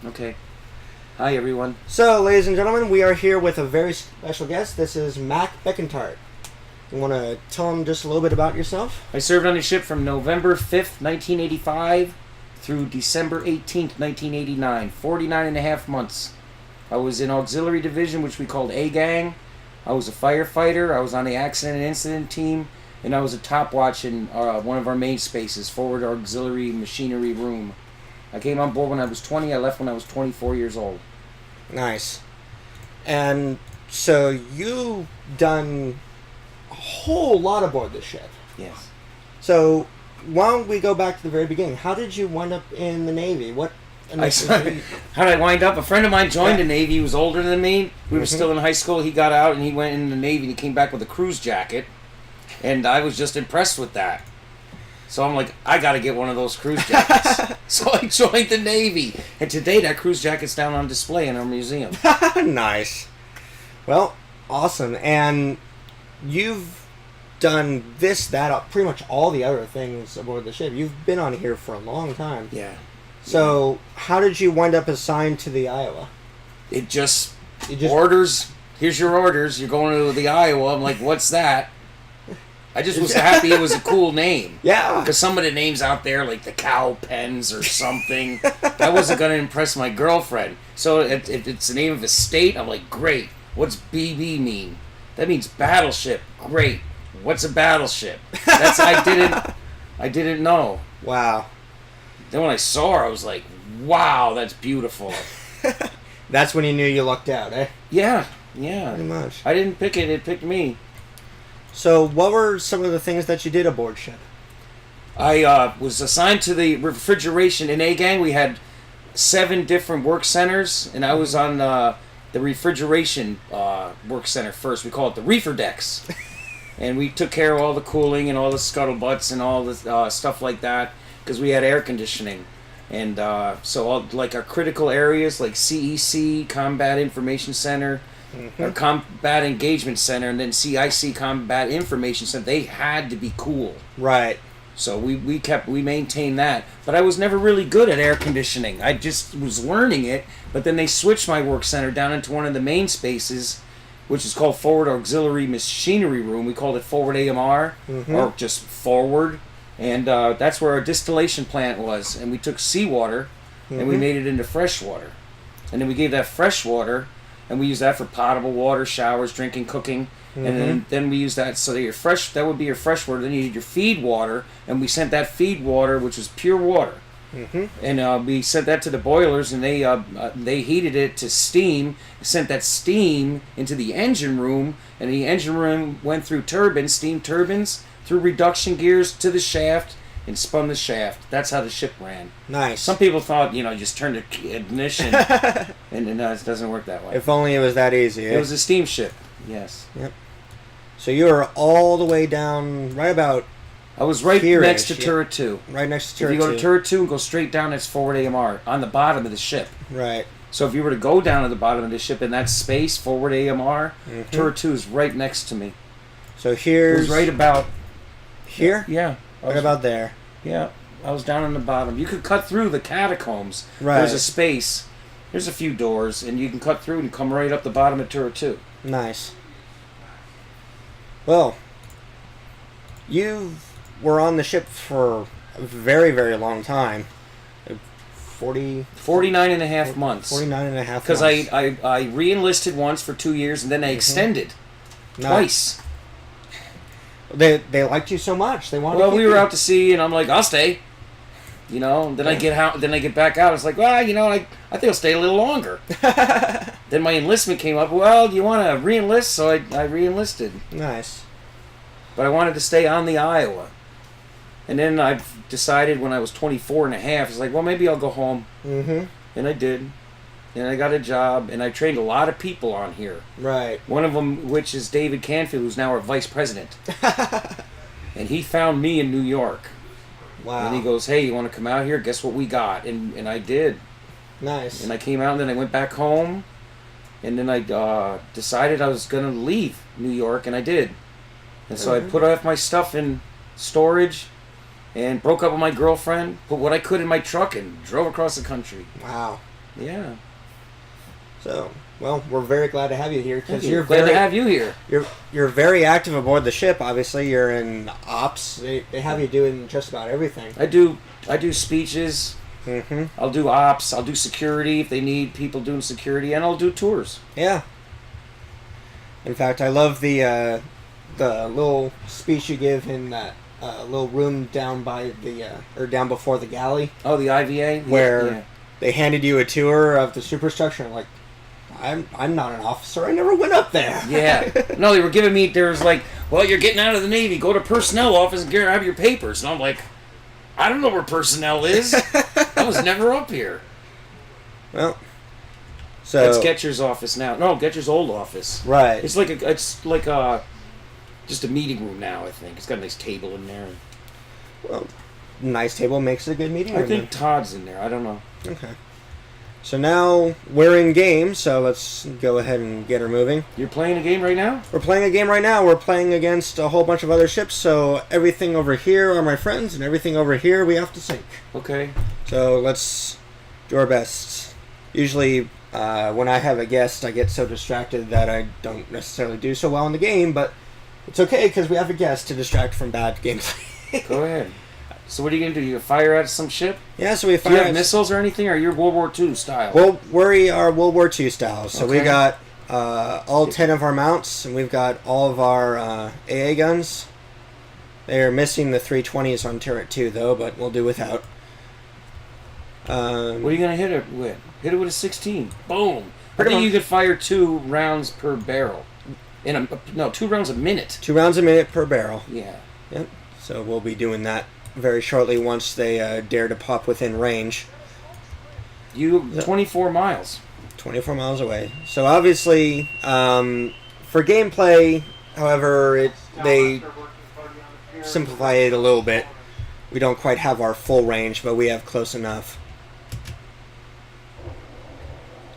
Okay. Hi, everyone. So, ladies and gentlemen, we are here with a very special guest. This is McEnteggart. You want to tell him just a little bit about yourself? I served on the ship from November 5th, 1985 through December 18th, 1989. 49 and a half months. I was in Auxiliary Division, which we called A-Gang. I was a firefighter. I was on the Accident and Incident Team. And I was a top watch in one of our main spaces, Forward Auxiliary Machinery Room. I came on board when I was 20. I left when I was 24 years old. Nice. And so you've done a whole lot aboard this ship. Yes. So why don't we go back to the very beginning? How did you wind up in the Navy? How did I wind up? A friend of mine joined the Navy. He was older than me. We were still in high school. He got out and he went in the Navy and he came back with a cruise jacket. And I was just impressed with that. So I'm like, I got to get one of those cruise jackets. So I joined the Navy. And today that cruise jacket's down on display in our museum. Nice. Well, awesome. And you've done this, that, pretty much all the other things aboard the ship. You've been on here for a long time. Yeah. So how did you wind up assigned to the Iowa? It just orders. Here's your orders. You're going to the Iowa. I'm like, what's that? I just was happy it was a cool name. Yeah. Because some of the names out there, like the Cow Pens or something, that wasn't going to impress my girlfriend. So if it's the name of a state, I'm like, great. What's BB mean? That means battleship. Great. What's a battleship? I didn't know. Wow. Then when I saw her, I was like, wow, that's beautiful. That's when you knew you lucked out, eh? Yeah. Pretty much. I didn't pick it. It picked me. So what were some of the things that you did aboard ship? I was assigned to the refrigeration. In A-Gang, we had 7 different work centers, and I was on the refrigeration work center first. We call it the reefer decks. And we took care of all the cooling and all the scuttlebutts and all the stuff like that because we had air conditioning. And so all, like our critical areas like CEC, Combat Information Center, our Combat Engagement Center, and then CIC, Combat Information Center, they had to be cool. Right. So we maintained that. But I was never really good at air conditioning. I just was learning it. But then they switched my work center down into one of the main spaces, which is called Forward Auxiliary Machinery Room. We called it Forward AMR, or just Forward. And that's where our distillation plant was. And we took seawater, and we made it into fresh water. And then we gave that fresh water, and we used that for potable water, showers, drinking, cooking. And then we used that so that that would be your fresh water. Then you need your feed water, and we sent that feed water, which was pure water. And we sent that to the boilers, and they heated it to steam, sent that steam into the engine room, and the engine room went through steam turbines, through reduction gears to the shaft, and spun the shaft. That's how the ship ran. Nice. Some people thought, just turn the ignition, and no, it doesn't work that way. If only it was that easy. It was a steamship, yes. Yep. So you were all the way down, right about... I was right next to Turret 2. Right next to Turret 2. If you go to Turret 2 and go straight down, that's Forward AMR, on the bottom of the ship. Right. So if you were to go down to the bottom of the ship in that space, Forward AMR, Turret 2 is right next to me. So here's... It was right about... Here? Yeah. Right about there. Yeah. I was down on the bottom. You could cut through the catacombs. Right. There's a space. There's a few doors, and you can cut through and come right up the bottom of Turret 2. Nice. Well, you were on the ship for a very, very long time. 49 and a half months. 49 and a half months. Because I re-enlisted once for 2 years, and then I extended twice. They liked you so much. They wanted. Well, we were out to sea, and I'm like, I'll stay. Then I get out. Then I get back out. It's like, well, I think I'll stay a little longer. Then my enlistment came up. Well, do you want to re-enlist? So I re-enlisted. Nice. But I wanted to stay on the Iowa. And then I decided when I was 24 and a half, it's like, well, maybe I'll go home. And I did. And I got a job, and I trained a lot of people on here. Right. One of them, which is David Canfield, who's now our vice president. And he found me in New York. Wow. And he goes, hey, you want to come out here? Guess what we got? And I did. Nice. And I came out, and then I went back home. And then I decided I was going to leave New York, and I did. And so I put off my stuff in storage and broke up with my girlfriend, put what I could in my truck, and drove across the country. Wow. Yeah. So, well, we're very glad to have you here because you're glad to have you here. You're very active aboard the ship. Obviously, you're in ops. They have you doing just about everything. I do speeches. Mm-hmm. I'll do ops. I'll do security if they need people doing security, and I'll do tours. Yeah. In fact, I love the little speech you give in that little room down by the or down before the galley. Oh, the IVA, where they handed you a tour of the superstructure. And like, I'm not an officer. I never went up there. Yeah. No, they were giving me. There was like, well, you're getting out of the Navy. Go to personnel office and grab your papers. And I'm like, I don't know where personnel is. I was never up here. Well, so it's Getcher's office now. No, Getcher's old office. Right. It's like just a meeting room now. I think it's got a nice table in there. Well, nice table makes it a good meeting room. I think Todd's in there. I don't know. Okay. So now we're in game, so let's go ahead and get her moving. You're playing a game right now? We're playing a game right now. We're playing against a whole bunch of other ships, so everything over here are my friends, and everything over here we have to sink. Okay. So let's do our best. Usually, when I have a guest, I get so distracted that I don't necessarily do so well in the game, but it's okay because we have a guest to distract from bad gameplay. Go ahead. So what are you going to do? You fire at some ship? Yeah, so we fire. Do you have missiles or anything, or you're World War II style? Well, we are World War II style. So Okay. we got all 10 of our mounts, and we've got all of our AA guns. They're missing the 320s on turret 2, though, but we'll do without. What are you going to hit it with? Hit it with a 16. Boom. I Pretty think much. you could fire 2 rounds per barrel. 2 rounds a minute. 2 rounds a minute per barrel. Yeah. Yep. So we'll be doing that very shortly once they dare to pop within range. 24 miles. 24 miles away. So obviously, for gameplay, however, they simplify it a little bit. We don't quite have our full range, but we have close enough.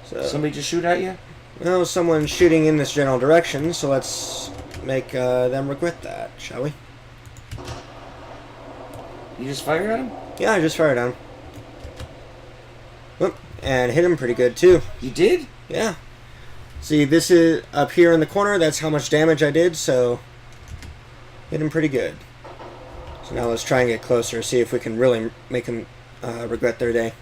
So, Somebody just shoot at you? well, someone's shooting in this general direction, so let's make them regret that, shall we? You just fire at him? Yeah, I just fired on him. Whoop, and hit him pretty good, too. You did? Yeah. See, this is up here in the corner. That's how much damage I did, so hit him pretty good. So now let's try and get closer, see if we can really make them regret their day.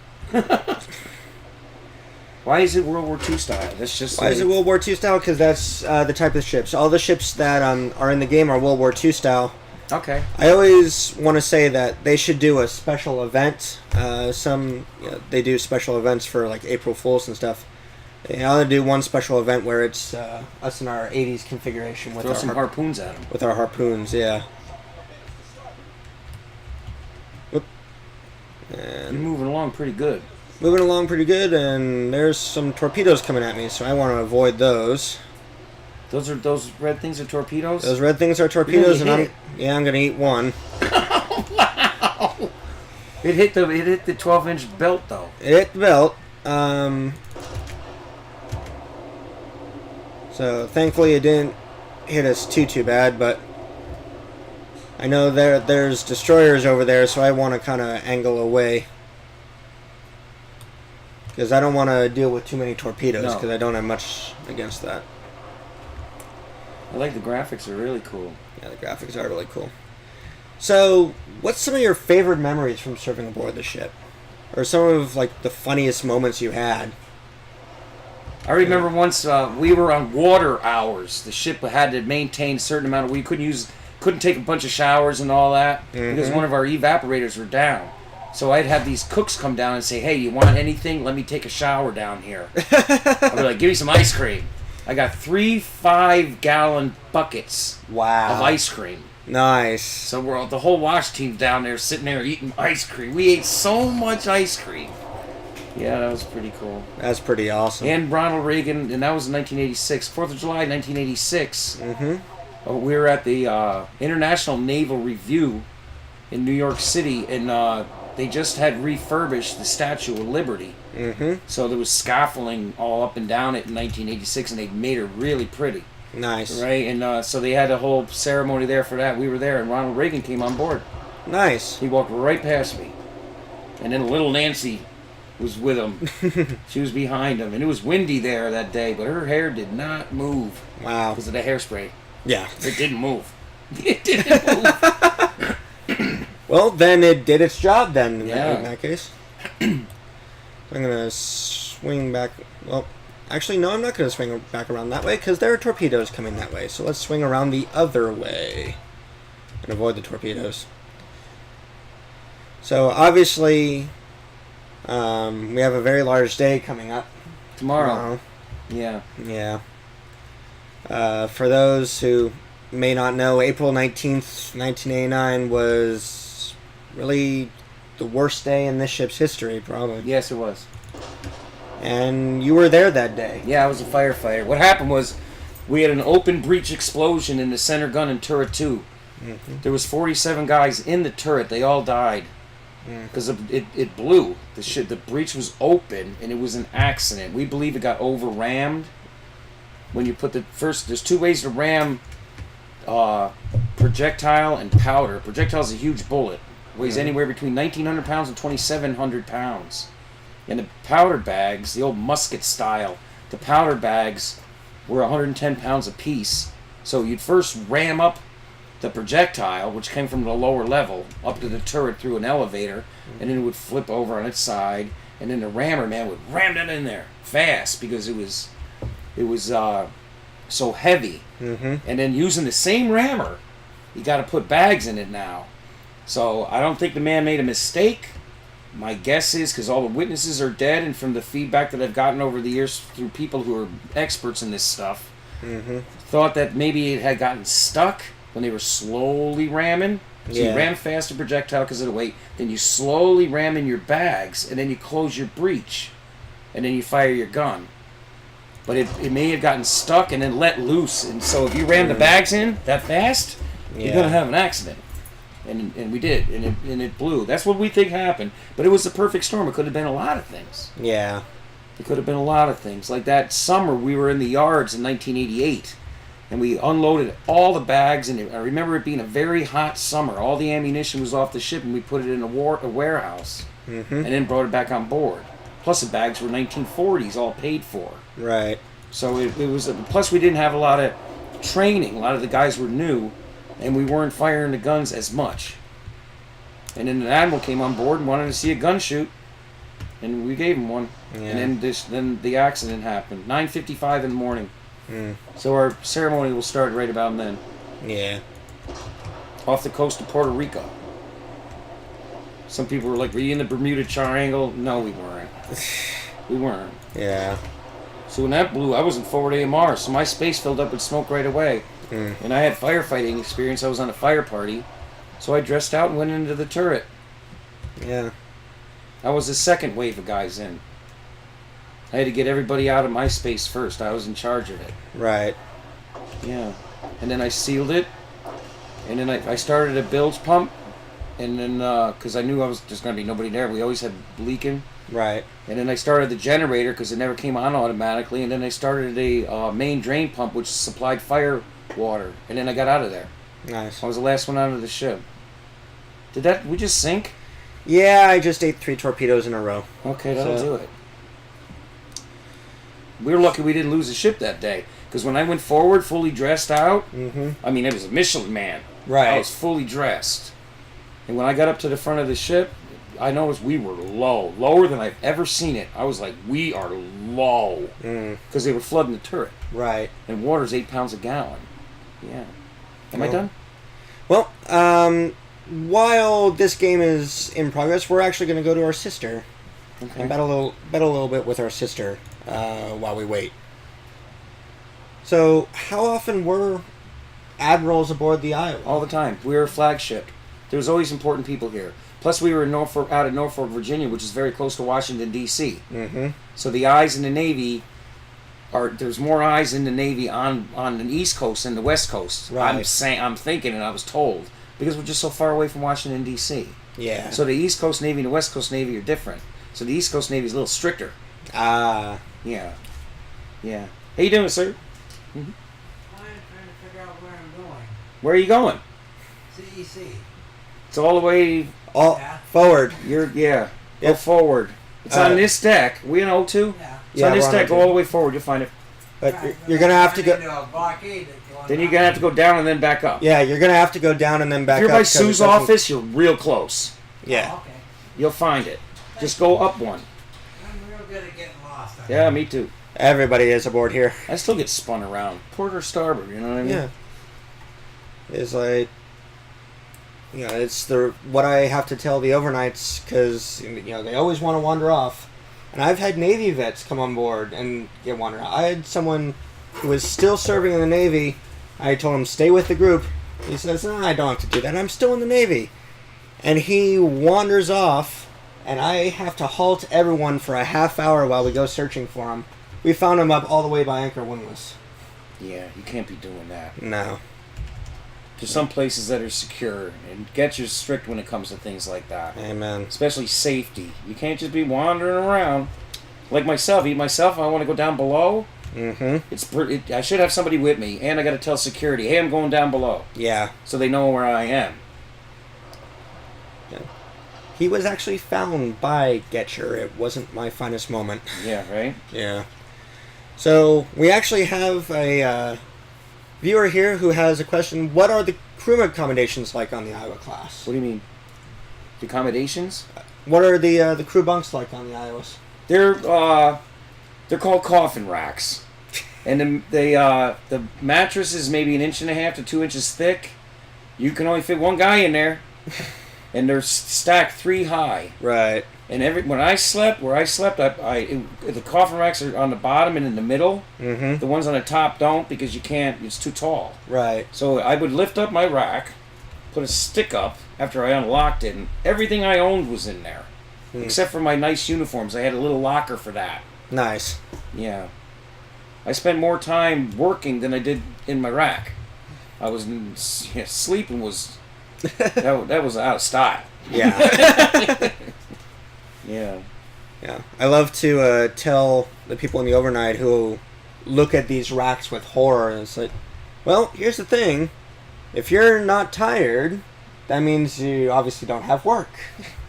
Why is it World War II style? That's just Why is it World War II style? Because that's the type of ships. All the ships that are in the game are World War II style. Okay. I always want to say that they should do a special event. They do special events for like April Fools and stuff. They ought to do one special event where it's us in our 80s configuration with Throw our some harpoons at him. with our harpoons. Yeah. Whoop. You're And moving along pretty good. moving along pretty good, and there's some torpedoes coming at me, so I want to avoid those. Those red things are torpedoes? Those red things are torpedoes, and hit I'm gonna eat one. Wow! It hit the 12-inch belt though. It hit the belt. So thankfully it didn't hit us too bad, but I know there's destroyers over there, so I want to kind of angle away because I don't want to deal with too many torpedoes No. because I don't have much against that. I like the graphics; are really cool. Yeah, the graphics are really cool. So, what's some of your favorite memories from serving aboard the ship, or some of like the funniest moments you had? I remember once we were on water hours. The ship had to maintain a certain amount of. We couldn't take a bunch of showers and all that because one of our evaporators were down. So I'd have these cooks come down and say, "Hey, you want anything? Let me take a shower down here." I'd be like, "Give me some ice cream." I got 3 5-gallon buckets Wow. of ice cream. Nice. So the whole wash team's down there sitting there eating ice cream. We ate so much ice cream. Yeah, that was pretty cool. That's pretty awesome. And Ronald Reagan, and that was in 1986, 4th of July, 1986. Mm-hmm. We were at the International Naval Review in New York City, and they just had refurbished the Statue of Liberty. Mm-hmm. So there was scaffolding all up and down it in 1986, and they made it really pretty. Nice. Right? And so they had a whole ceremony there for that. We were there, and Ronald Reagan came on board. Nice. He walked right past me. And then little Nancy was with him. She was behind him, and it was windy there that day, but her hair did not move. Wow. Because of the hairspray. Yeah. It didn't move. It didn't move. Well, then it did its job then, in that case. I'm going to swing back. Well, actually, no, I'm not going to swing back around that way because there are torpedoes coming that way. So let's swing around the other way and avoid the torpedoes. So, obviously, we have a very large day coming up. Tomorrow. Yeah. Yeah. For those who may not know, April 19th, 1989 was really the worst day in this ship's history, probably. Yes, it was. And you were there that day. Yeah, I was a firefighter. What happened was we had an open breech explosion in the center gun in turret 2. Mm-hmm. There was 47 guys in the turret. They all died. Because it blew. The breech was open, and it was an accident. We believe it got over-rammed. When you put there's two ways to ram projectile and powder. Projectile is a huge bullet. Weighs anywhere between 1,900 pounds and 2,700 pounds. And the powder bags, the old musket style, the powder bags were 110 pounds apiece. So you'd first ram up the projectile, which came from the lower level, up to the turret through an elevator, and then it would flip over on its side, and then the rammer man would ram that in there fast because it was so heavy. Mm-hmm. And then using the same rammer, you got to put bags in it now. So I don't think the man made a mistake. My guess is, because all the witnesses are dead, and from the feedback that I've gotten over the years through people who are experts in this stuff, thought that maybe it had gotten stuck when they were slowly ramming. So you ram fast a projectile because of the weight, then you slowly ram in your bags, and then you close your breech, and then you fire your gun. But it may have gotten stuck and then let loose, and so if you ram the bags in that fast, you're going to have an accident. And we did, and it blew. That's what we think happened. But it was the perfect storm. It could have been a lot of things. Yeah. It could have been a lot of things. Like that summer, we were in the yards in 1988, and we unloaded all the bags. And I remember it being a very hot summer. All the ammunition was off the ship, and we put it in a warehouse, and then brought it back on board. Plus, the bags were 1940s, all paid for. Right. So it was. Plus, we didn't have a lot of training. A lot of the guys were new. And we weren't firing the guns as much. And then the admiral came on board and wanted to see a gun shoot, and we gave him one. Yeah. And then the accident happened. 9:55 in the morning. So our ceremony will start right about then. Yeah. Off the coast of Puerto Rico. Some people were like, "Were you in the Bermuda Triangle?" No, we weren't. We weren't. Yeah. So when that blew, I was in forward AMR, so my space filled up with smoke right away. And I had firefighting experience. I was on a fire party. So I dressed out and went into the turret. Yeah. I was the second wave of guys in. I had to get everybody out of my space first. I was in charge of it. Right. Yeah. And then I sealed it. And then I started a bilge pump. And then, because I knew there's going to be nobody there. We always had leaking. Right. And then I started the generator because it never came on automatically. And then I started a main drain pump which supplied fire water, and then I got out of there. Nice. I was the last one out of the ship. Did we just sink? Yeah, I just ate 3 torpedoes in a row. Okay, that'll do it. We were lucky we didn't lose the ship that day, because when I went forward, fully dressed out, I mean, it was a Michelin man. Right. I was fully dressed. And when I got up to the front of the ship, I noticed we were lower than I've ever seen it. I was like, we are low, because they were flooding the turret. Right. And water's 8 pounds a gallon. Yeah. Am I done? Well, while this game is in progress, we're actually going to go to our sister and bet a little bit with our sister while we wait. So, how often were admirals aboard the Iowa? All the time. We were a flagship. There was always important people here. Plus, we were in out of Norfolk, Virginia, which is very close to Washington, D.C. So the eyes in the Navy there's more eyes in the Navy on the East Coast than the West Coast. Right. I'm thinking, and I was told, because we're just so far away from Washington, D.C. Yeah. So the East Coast Navy and the West Coast Navy are different. So the East Coast Navy is a little stricter. Ah. Yeah. Yeah. How you doing, sir? I'm trying to figure out where I'm going. Where are you going? CEC. It's all the way... Forward. Go forward. It's on this deck. We in O2? Yeah. It's on this we're deck. O2. Go all the way forward. You'll find it. But you're gonna have to go. Into a blockade that's going Then you're on. going to have to go down and then back up. Yeah, you're gonna have to go down and then back If you're up. by 'cause it Sue's doesn't- office, you're real close. Yeah. Oh, okay. You'll find it. Just go up one. I'm real good at getting lost. Yeah, me too. Everybody is aboard here. I still get spun around. Port or starboard, you know what I mean? Yeah. It's like, it's what I have to tell the overnights because they always want to wander off, and I've had Navy vets come on board and get wander off. I had someone who was still serving in the Navy. I told him stay with the group. He says, "No, I don't have to do that. I'm still in the Navy," and he wanders off, and I have to halt everyone for a half hour while we go searching for him. We found him up all the way by anchor wingless. Yeah, you can't be doing that. No. There's some places that are secure, and get you strict when it comes to things like that. Amen. Especially safety. You can't just be wandering around. Like myself, if I want to go down below, Mm-hmm. I should have somebody with me, and I got to tell security, hey, I'm going down below, Yeah. so they know where I am. He was actually found by Getcher. It wasn't my finest moment. Yeah, right? Yeah. So, we actually have a viewer here who has a question. What are the crew accommodations like on the Iowa class? What do you mean? The accommodations? What are the crew bunks like on the Iowas? They're called coffin racks. And the mattress is maybe 1.5 inches to 2 inches thick. You can only fit one guy in there. And they're stacked 3 high. Right. And where I slept, the coffin racks are on the bottom and in the middle. Mm-hmm. The ones on the top don't because you can't. It's too tall. Right. So I would lift up my rack, put a stick up after I unlocked it, and everything I owned was in there, except for my nice uniforms. I had a little locker for that. Nice. Yeah. I spent more time working than I did in my rack. I was sleeping was that was out of style. Yeah. Yeah. Yeah. I love to tell the people in the overnight who look at these racks with horror, and it's like, well, here's the thing. If you're not tired, that means you obviously don't have work.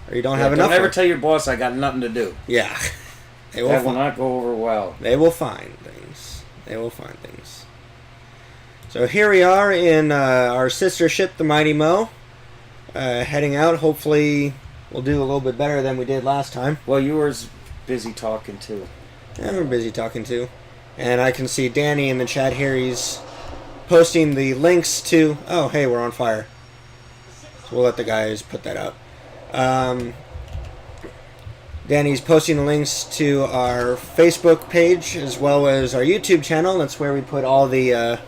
Or you don't have enough Don't ever work. tell your boss I got nothing to do. Yeah. They That will not go over well. They will find things. They will find things. So here we are in our sister ship, the Mighty Mo, heading out. Hopefully we'll do a little bit better than we did last time. Well, you were busy talking too. Yeah, we're busy talking too. And I can see Danny in the chat here. He's posting the links to... Oh, hey, we're on fire. So we'll let the guys put that up. Danny's posting the links to our Facebook page as well as our YouTube channel. That's where we put all the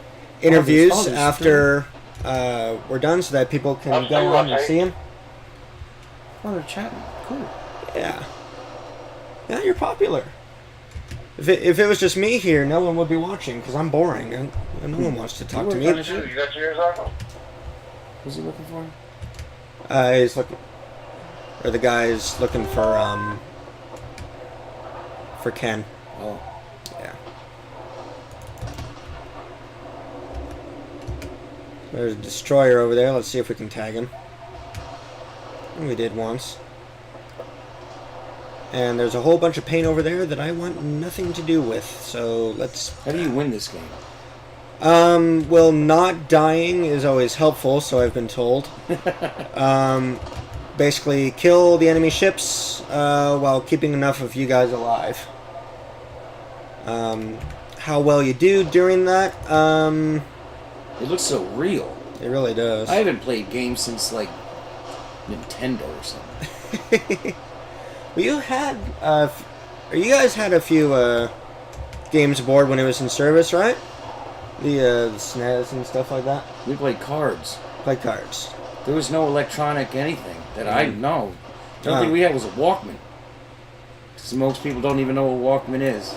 interviews all this after we're done so that people can go on and see them. Oh, they're chatting. Cool. Yeah. Yeah, you're popular. If it was just me here, no one would be watching because I'm boring and no one wants to talk to me. You got yours on? Who's he looking for? He's looking, or the guy's looking for Ken. Oh. Yeah. There's a destroyer over there. Let's see if we can tag him. We did once. And there's a whole bunch of paint over there that I want nothing to do with. So let's... How do you win this game? Well, not dying is always helpful, so I've been told. Basically, kill the enemy ships while keeping enough of you guys alive. How well you do during that, It looks so real. it really does. I haven't played games since like Nintendo or something. Well, you had, you guys had a few games aboard when it was in service, right? The SNES and stuff like that. We played cards. Play cards. There was no electronic anything that I know. The only Oh. thing we had was a Walkman. Because most people don't even know what a Walkman is.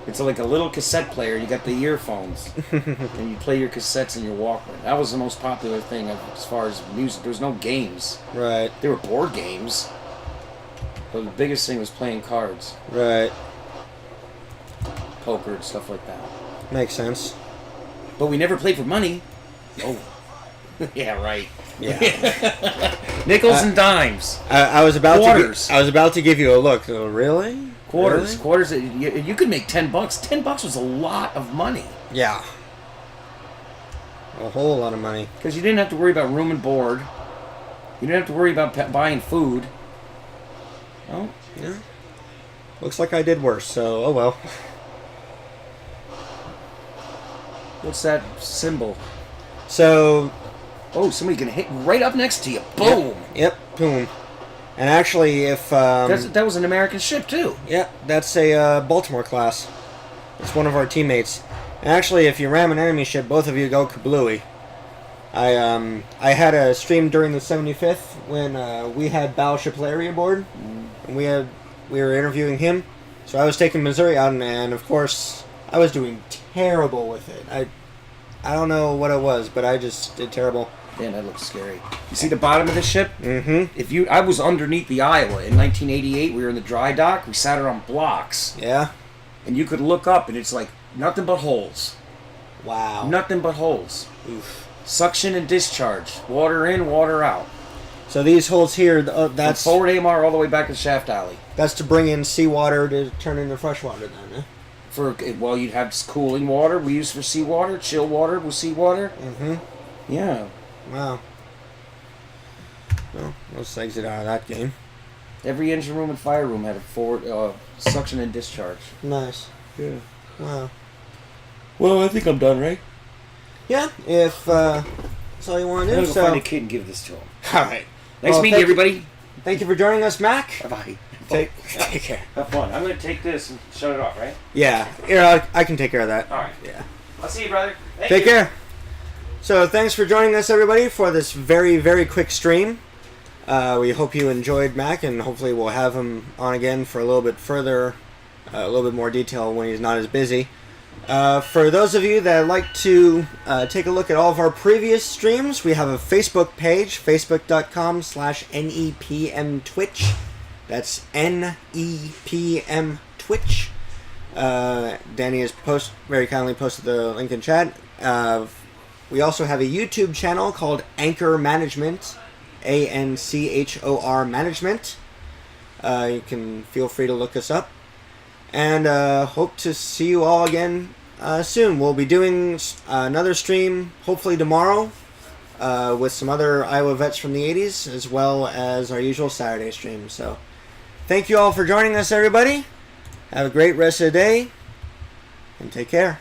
It's like a little cassette player. You got the earphones, and you play your cassettes in your Walkman. That was the most popular thing as far as music. There was no games. Right. There were board games. But the biggest thing was playing cards, Right. poker, and stuff like that. Makes sense. But we never played for money. Oh. Yeah, right. Yeah. Nickels and dimes. I was about Quarters. I was about to give you a look. Oh, really? Quarters. Really? Quarters. You could make $10. $10 was a lot of money. Yeah. A whole lot of money. Because you didn't have to worry about room and board. You didn't have to worry about buying food. Oh. Yeah. Looks like I did worse, so oh well. What's that symbol? So... Oh, somebody can hit right up next to you. Boom. Yep, boom. And actually, if... that was an American ship, too. Yep, that's a Baltimore class. It's one of our teammates. And actually, if you ram an enemy ship, both of you go kablooey. I had a stream during the 75th when we had Battleship Larry aboard. And we were interviewing him. So I was taking Missouri out, and of course, I was doing terrible with it. I don't know what it was, but I just did terrible. Man, that looks scary. You see the bottom of the ship? Mm-hmm. I was underneath the Iowa in 1988. We were in the dry dock. We sat on blocks, Yeah? and you could look up, and it's like nothing but holes. Wow. Nothing but holes. Oof. Suction and discharge. Water in, water out. So these holes here, From that's forward AMR all the way back to Shaft Alley. that's to bring in seawater to turn into fresh water then, eh? You'd have cooling water we use for seawater, chill water with seawater. Mm-hmm. Yeah. Wow. Well, let's exit out of that game. Every engine room and fire room had a forward suction and discharge. Nice. Yeah. Wow. Well, I think I'm done, right? Yeah, if that's all you want to I'm do. gonna So, go find a kid and give this to him. all right. Nice Well, meeting you, everybody. Thank you for joining us, Mac. Bye-bye. Take care. Have fun. I'm gonna take this and shut it off, right? Yeah, here I can take care of that. All right. Yeah. I'll see you, brother. Thank Take you. care. So thanks for joining us, everybody, for this very, very quick stream. We hope you enjoyed Mac, and hopefully we'll have him on again for a little bit further, a little bit more detail when he's not as busy. For those of you that like to take a look at all of our previous streams, we have a Facebook page, facebook.com/NEPMTwitch. That's NEPMTwitch. Danny has very kindly posted the link in chat. We also have a YouTube channel called Anchor Management, ANCHOR Management. You can feel free to look us up. And hope to see you all again soon. We'll be doing another stream, hopefully tomorrow, with some other Iowa vets from the 80s, as well as our usual Saturday stream. So, thank you all for joining us, everybody. Have a great rest of the day, and take care.